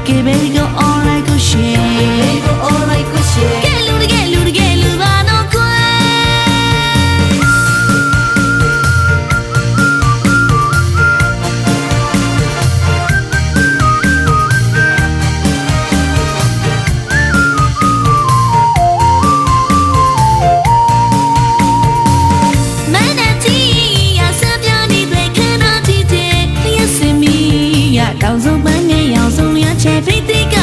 Okay, baby, go all right, go share. Go all right, go share. Get loot, I no Hãy subscribe cho kênh Ghiền Mì Gõ để không bỏ lỡ những video hấp dẫn.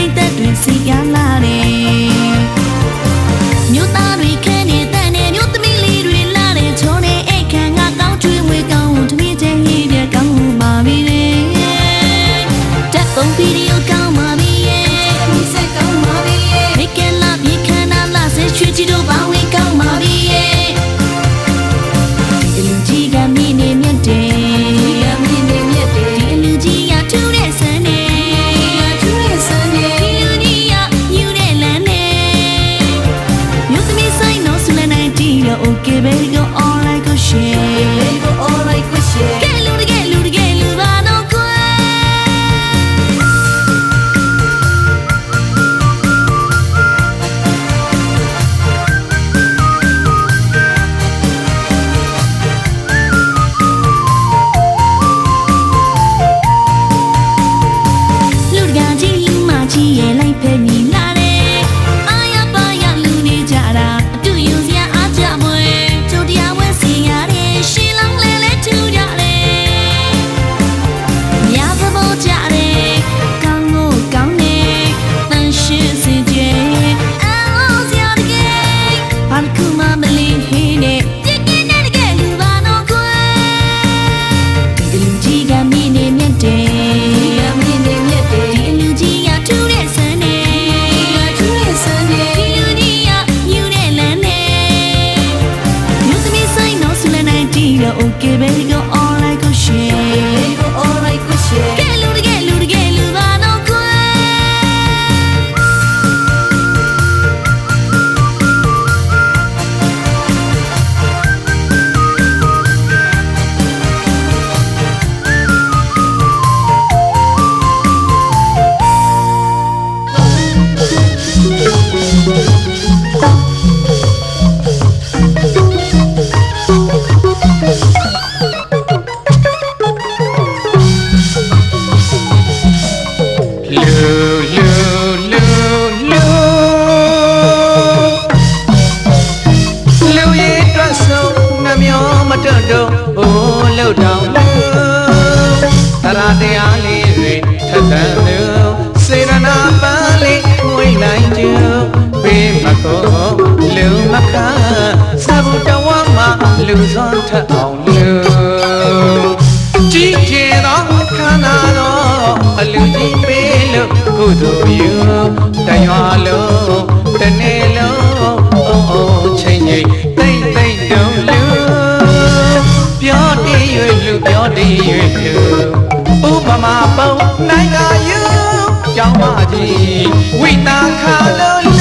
ပိတ်သက်တွေစီကလာတယ်မြို့သားတွေခန်းနေတန်နေမြို့သမီးလေးတွေလာတယ်ချုံနေအိတ်ခံငါကောင်းချွေးဝေကောင်းထမင်းချင်းဟိပြကောင်းပါပြီလေတက်ပုံဗီဒီယိုကောင်းပါပြီမိစက်ကောင်းပါပြီမိကလာပြေခန္ဓာလာဆဲချွေးချီတို့ပါဝင်ကောင်းပါပြီဒီလူကြီးကမင်းနေမြတ်တယ်ဒီလူကြီးရထူးတဲ့ဆန်းနေဒီလူကြီးရယူတဲ့လမ်းနေမြို့သမီးဆိုင်တော့ဆူလည်းနိုင်ကြည့်တော့ Okay baby go all right go share getလူပါတော့ကွယ်လူတကာကြီးလူမကြီးရဲ့လိုက်ဖက်မိလာတယ်အာရပါရလူနေကြတာအတူယူစရာအားကြမွေကျုပ်တရားဝဲစီရတယ်ရှီလောင်းလဲလဲထူကြတယ်မြားသဘောကြတယ်ကောင်းကိုကောင်းနေတန်ရှင်းစေကြအော်စရာတကယ်ဘာတစ်ခုမှမလီဟင်းနဲ့ပြင်းပြင်းနဲ့တကယ်လူပါတော့ကွယ်ဒီလူကြီးကမင်းနေမြတ်တယ်ဒီလူကြီးရထူးတဲ့ဆန်းနေဒီလူကြီးရယူတဲ့လမ်းနေမြို့သမီးဆိုင်တော့ဆူလည်းနိုင်ကြည့်တော့ Okay baby go all right go share getလူပါတော့ကွယ်လူရဲ့အတွက်ဆုံးနှမျောမတွန့်တော့အိုးလှုပ်တောင်လူတရာတရားလေးတွေထက်သန်လူစေရနာပန်းလေးမွေးလိုက်ကြပေးမကောလူမခါစဘူးတဝမ်းမှာလူစွမ်းထက်အောင်လူကြည်ကျင်တော့ခန္ဓာတော့အလူကြီးပေးလို့ကုသိုလ်ယူတရွာလုံးတနေ့လုံးအိုးချိန်ကြီးတိတ်တုံလူပြောတည်၍လူဥပမာပုံနိုင်ငံယူကြောင်းမကြီးဝိတာခါလို့လူ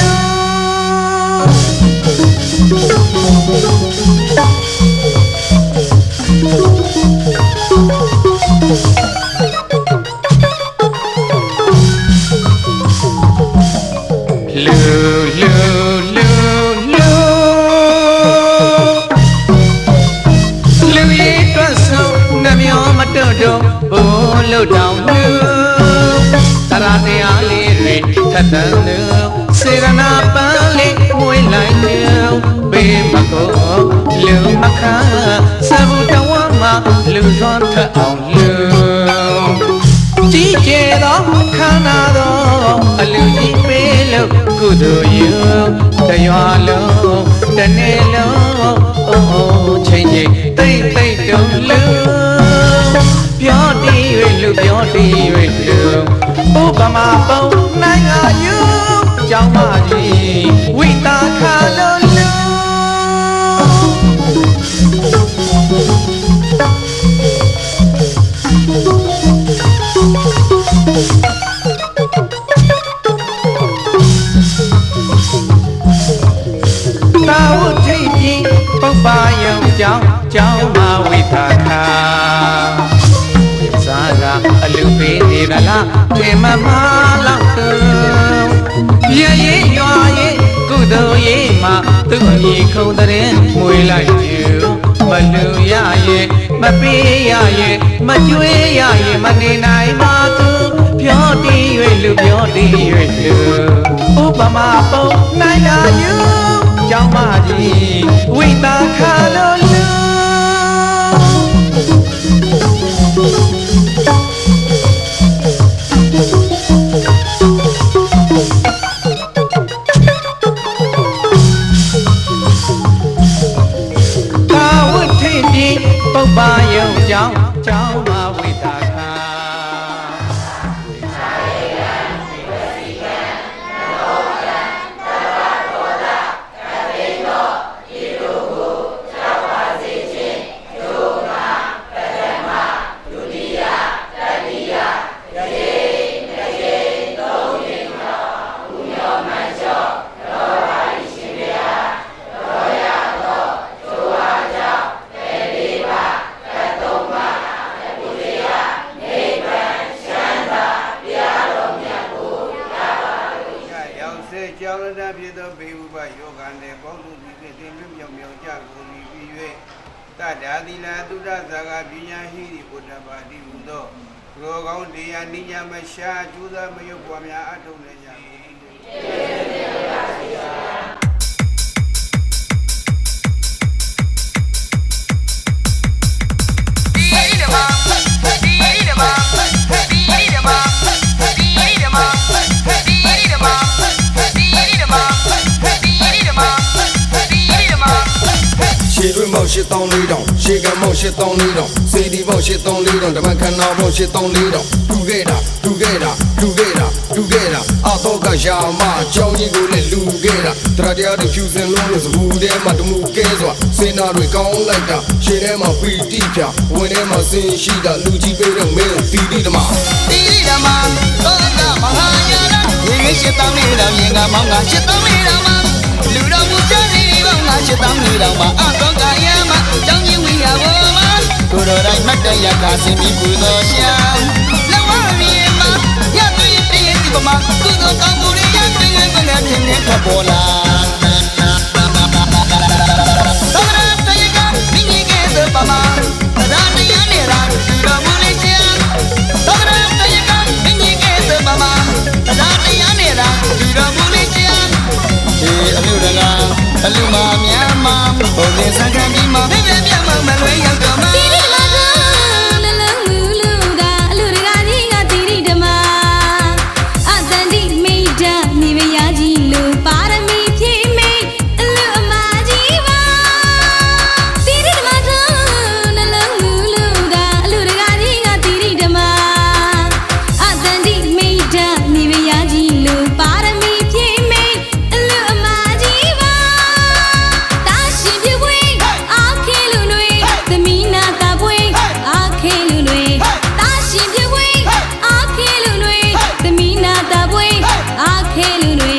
ရဲ့အတွက်ဆုံးနှမျောမတွန့်တော့ဘိုးလှုပ်တောင်လူတရာတရားလေးတွေထက်သန်လူစေရနာပန်းလေးမွေးလိုက်လူပေးမကောလူမခါစဘူးတဝမ်းမှာလူစွမ်းထက်အောင်လူကြီးကျယ်သောခန္ဓာသောအလူကြီးပေးလို့ကုသိုလ်ယူတရွာလုံးတနေ့လုံးအိုးချိန်ကြီးတိတ်တုံလူပြောတည်၍လူဥပမာပုံနိုင်ငံယူကြောင်းမကြီးဝိတာခါလို့လူတာဝထိပ်ကြီးပုပ္ပါယံကြောင်းမဝိတာခါစားကအလူပေးနေသလားထင်မမှားလောက်သူရဲ့ရွာရဲ့ကုသိုလ်ရေးမှာသူ့အမိခုံတဲ့မွေလိုက်ကျူမလူရရဲ့မပေးရရဲ့မကျွေးရရဲ့မနေနိုင်ပါသူပြောတည်၍လူပြောတည်၍လူဥပမာပုံနိုင်ငံယူကြောင်းမကြီးဝိတာခါလို့လူ စေကြောင်းရတဲ့ဖြစ်သောဘေဥပယောဂန်တဲ့ပေါင်းစုပြီးတင်မြမြောင်မြောင်ကြကုန်ပြီး၍တတ္တာသီလသုဒ္ဓဇာကပညာဟိရိဘုဒ္ဓဘာတိဟူသောရောကောင်းတရားနိညာမရှာကျူးသောမယုတ်ပွားများအထုံးနေကြကုန်၏မောက်ရှစ်တောင်းလေးတောင်ရှေကမောက်ရှစ်တောင်းလေးတောင်စေဒီမောက်ရှစ်တောင်းလေးတောင်ဓမ္မခန္ဓာမောက်ရှစ်တောင်းလေးတောင်လူခဲ့တာအတော့ကရာမကြောင်းကြီးကိုလည်းလူခဲ့တာတရားတွေဖြူစင်လို့စဘူးထဲမှာတမှုကဲစွာစေနာတွေကောင်းလိုက်တာရှေထဲမှာပီတိဖြာဝင်ထဲမှာစင်ရှိတာလူကြီးပေးတော့မင်းတီတိဓမ္မသောကမဟာယာနရေရှစ်တောင်းလေးတောင်ရင်ကမောင်းကရှစ်တောင်းလေးတောင်မှာလူတော်မူကြစီဒီပေါင်းကရှစ်တောင်းလေးတောင်မှာအတော့ကယာမကြောင်းကြီးဝိယဘောမှာကိုယ်တော်တိုင်းမတ်တရကစင်ပြီးပူဇော်ရှာလောဝမြေမှာရသွေးတည်းဒီပမာကုသိုလ်ကောင်းမှုတွေရသွေးငယ်ငယ်ချင်းနဲ့ထပေါ်လာသောရတယကမိငယ်ကဲသောပမာတရားတရားနဲ့ရာလူတော်မူလေးရှာသောရတယကမိငယ်ကဲသောပမာတရားတရားနဲ့ရာလူတော်မူလေးရှာဒီအလူတကအလူမများမှာဘုံနဲ့စံခံပြီးမှာပြပြပြမမလွဲရောက်တော့မှာတိရိဓမ္မနလငူလူကအလူတကာကြီးကတိရိဓမ္မအတန်တိမိတ်တနေမယာကြီးလူပါရမီဖြည့်မိတ်အလူအမကြီးပါတိရိဓမ္မနလငူလူကအလူတကာကြီးကတိရိဓမ္မအတန်တိမိတ်တနေမယာကြီးလူပါရမီဖြည့်မိတ်အလူအမကြီးပါတာရှင်ပြပွေးအားခေလူတွေသမီးနာတာပွေးအားခေလူတွေတာရှင်ပြပွေးအားခေလူတွေသမီးနာတာပွေးအားခေလူတွေ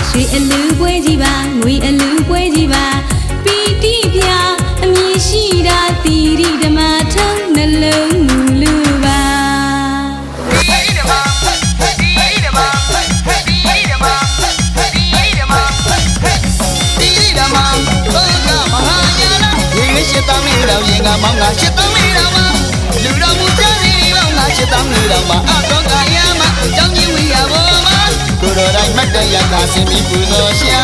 ရွှေအလူပွဲကြီးပါငွေအလူပွဲကြီးပါပီတိပြအမြင်ရှိတာတိရိဓမ္မထုံးနှလုံးမူလူပါရှစ်တောင်းလေးတောင်ရင်ကမောင်းကရှစ်တောင်းလေးတောင်မှာလူတော်မူကြစီဒီပေါင်းကရှစ်တောင်းလေးတောင်မှာအတော့ကယာမကြောင်းကြီးဝိယဘောမှာကိုယ်တော်တိုင်းမတ်တရကစင်ပြီးပူဇော်ရှာ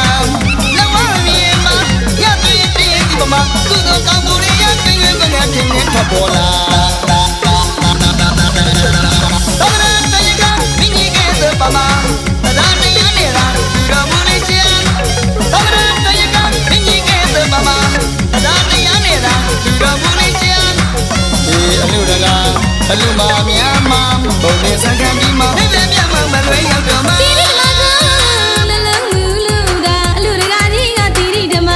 လောဝမြေမှာရသွေးတည်းဒီပမာကုသိုလ်ကောင်းမှုတွေရသွေးငယ်ငယ်ချင်းနဲ့ထပေါ်လာသောရတယကမိငယ်ကဲသောပမာတရားတရားနဲ့ရာလူတော်မူလေးရှာသောရတယကမိငယ်ကဲသောပမာတရားတရားနဲ့ရာလူတော်မူလေးရှာဒီအလူတကအလူမများမှာဘုံနဲ့စံခံပြီးမှာပြပြပြမမလွဲရောက်တော့မှာတိရိဓမ္မနလငူလူကအလူတကာကြီးကတိရိဓမ္မ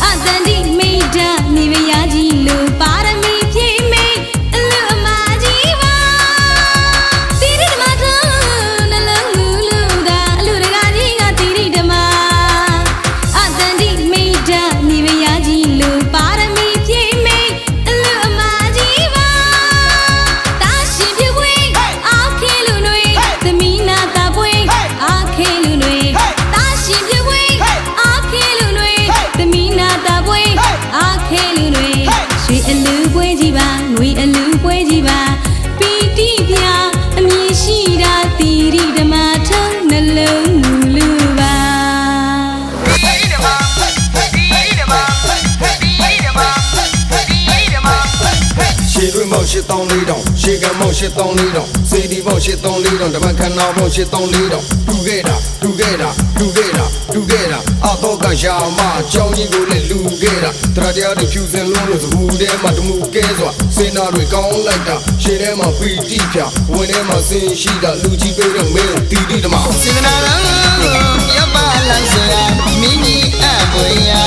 အတန်တိမိတ်တနေမယာကြီးလူပါရမီဖြည့်မိတ်အလူအမကြီးပါတိရိဓမ္မနလငူလူကအလူတကာကြီးကတိရိဓမ္မအတန်တိမိတ်တနေမယာကြီးလူပါရမီဖြည့်မိတ်အလူအမကြီးပါတာရှင်ပြပွေးအားခေလူတွေသမီးနာတာပွေးအားခေလူတွေတာရှင်ပြပွေးအားခေလူတွေသမီးနာတာပွေးအားခေလူတွေရွှေအလူပွဲကြီးပါငွေအလူပွဲကြီးပါပီတိပြအမြင်ရှိတာတိရိဓမ္မထုံးနှလုံးမူလူပါရှေတွေမောက်ရှစ်တောင်းလေးတောင်ရှေကမောက်ရှစ်တောင်းလေးတောင်စေဒီမောက်ရှစ်တောင်းလေးတောင်ဓမ္မခန္ဓာမောက်ရှစ်တောင်းလေးတောင်လူခဲ့တာအတော့ကရာမကြောင်းကြီးကိုလည်းလူခဲ့တာတရားတွေဖြူစင်လို့စဘူးထဲမှာတမှုကဲစွာစေနာတွေကောင်းလိုက်တာရှေထဲမှာပီတိဖြာဝင်ထဲမှာစင်ရှိတာလူကြီးပေးတော့မင်းတီတိဓမ္မစေနာတော်ရပါလန်းစရာမိမိအပွေယာ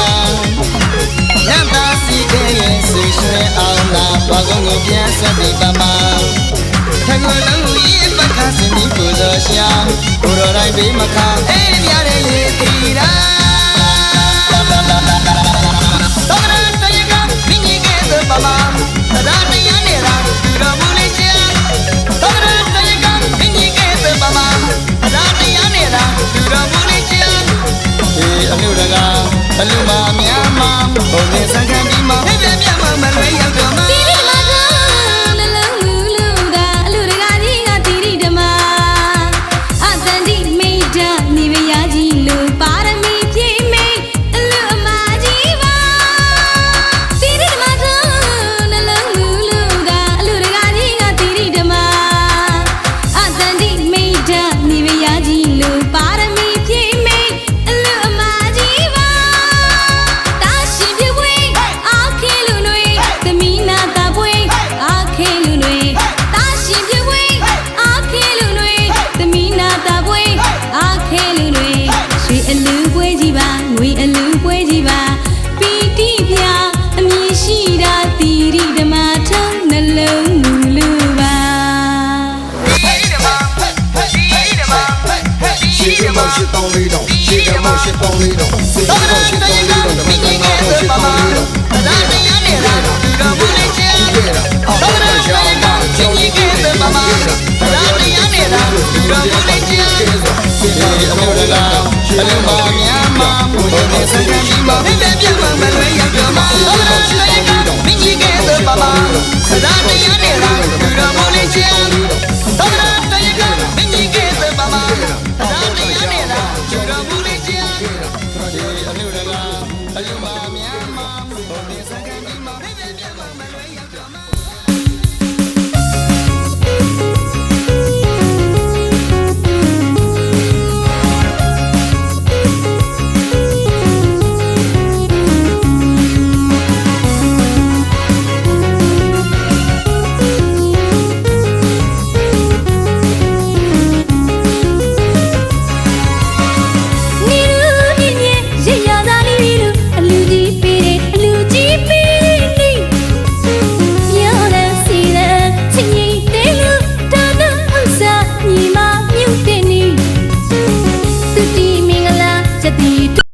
ရတာစီတဲ့ရဲ့ဆွေရွှဲအောင်လာဘာကုန်းကိုပြန်ဆက်ပြီးပါမထက်ကိုလုံးရေးပကစင်ပြီးပူဇော်ရှာကိုတော်တိုင်းဘေးမခါအေးမြတဲ့ရေတီရာသောရတယကမိငယ်ကဲသောပမာတရားတရားနဲ့ရာလူတော်မူလေးရှာသောရတယကမိငယ်ကဲသောပမာတရားတရားနဲ့ရာလူတော် ဘုံနဲ့စံခံပြီးမှပြပြပြမလွဲရောက်တော့မှ တီရီဓမ္မသာနှလုံးလူလူသာအလူတကာကြီးကတီရီဓမ္မအတန်တိမိတ်တနေမရကြီးလို့ပါရမီပြည့်မိတ်အလူအမကြီးပါတီရီဓမ္မသာနှလုံးလူလူသာအလူတကာကြီးကတီရီဓမ္မအတန်တိမိတ်တနေမရကြီးလို့ပါရမီပြည့်မိတ်အလူအမကြီးပါတာရှင်ပြပွေအားခေလူတွေသမီးနာတာပွေအားခေလူတွေတာရှင်ပြပွေအားခေလူတွေသမီးနာတာပွေအားခေလူတွေရွှေအလူပွဲကြီးပါငွေအလူပွဲကြီးပါပီတိပြအမည်ရှိတာတီရိဓမ္မထုံးနှလုံးမူလူပါ ရှေ့ကမောက်ရှစ်တောင်းလေးတောင်ရှေ့ကမောက်ရှစ်တောင်းလေးတောင်စေကမောက်ရှစ်တောင်းလေးတောင်ဓမ္မကနာမောက်ရှစ်တောင်းလေးတောင်ဒါတရားနဲ့လားဒီတော့ဘူးလေးချေအော်တော့ရအောင်မကြောင်းကြီးကဲမမဒါတရားနဲ့လားဒီတော့ဘူးလေးချေစေကမောက်လာအလုံးပါများမှာဘုံနဲ့စံခံပြီးမှပြပြပြမလွဲရောက်တော့မှတော့ရအောင်မင်းကြီးကဲမမဒါတရားနဲ့လား